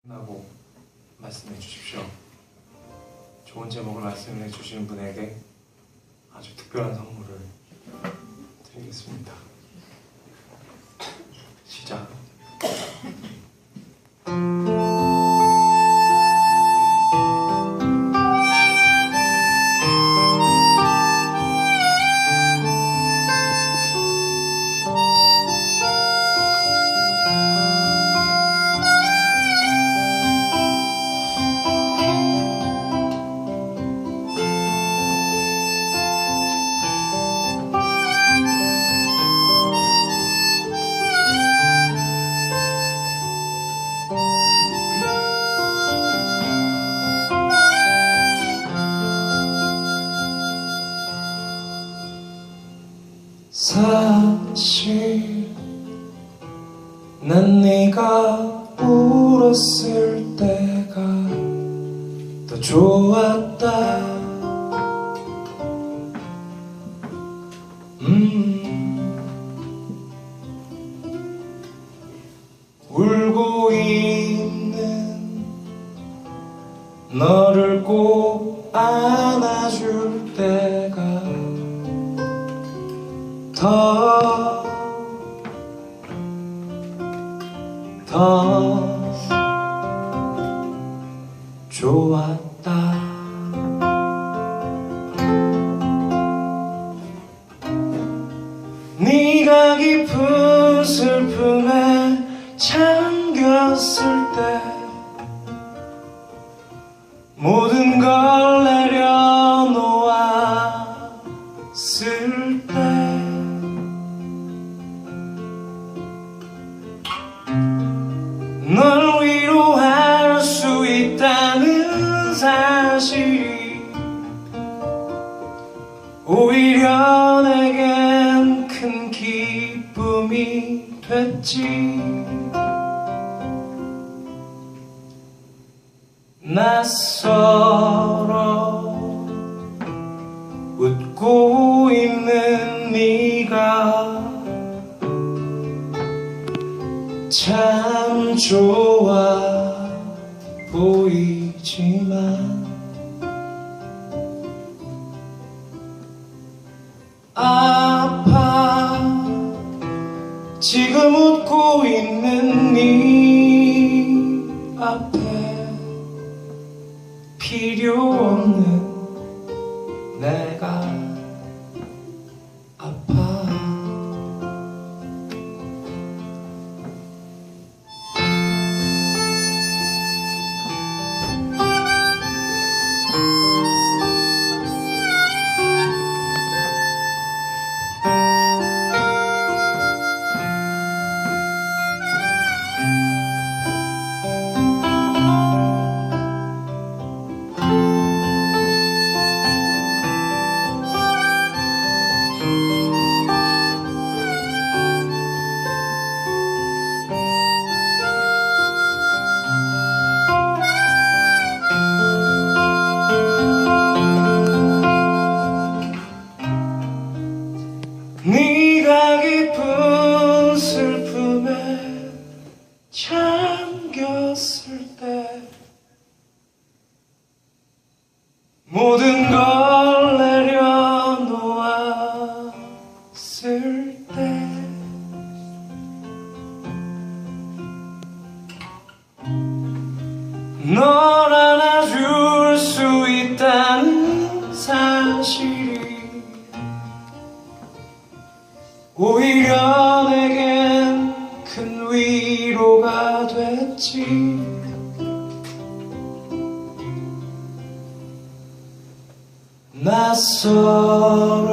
라고 말씀해 주십시오. 좋은 제목을 말씀해 주신 분에게 아주 특별한 선물을 드리겠습니다. 시작. 사실 난 네가 울었을 때가 더 좋았다. 울고 있는 너를 꼭 안아줄 때가 더 좋았다. 네가 깊은 슬픔에 잠겼을 때 모든 걸 내려놓았을 때 널 위로할 수 있다는 사실이 오히려 내겐 큰 기쁨이 됐지. 낯설어 웃고 있는 네가 참 좋아 보이지만 아파. 지금 웃고 있는 네 앞에 필요 없는 내가 아파. 네가 깊은 슬픔에 잠겼을 때 모든 걸 내려놓았을 때 널 안아줄 수 있다는 사실이 오히려 내겐 큰 위로가 됐지. 낯설어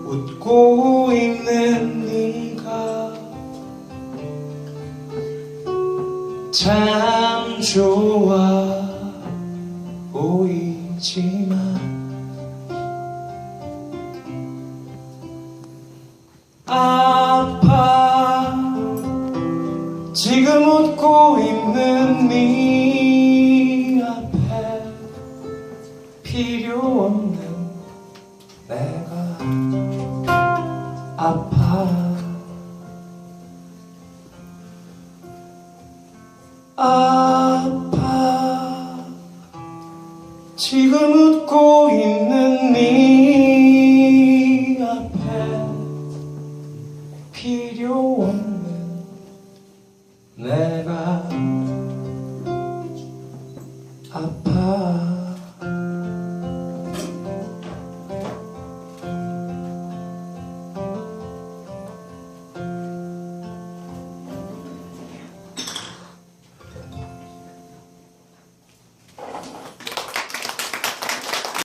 웃고 있는 네가 참 좋아 보이지만 아파. 지금 웃고 있는 네 앞에 필요 없는 내가 아파. 아파. 지금 웃고 있는 네 앞에 필요 없는 내가 아파.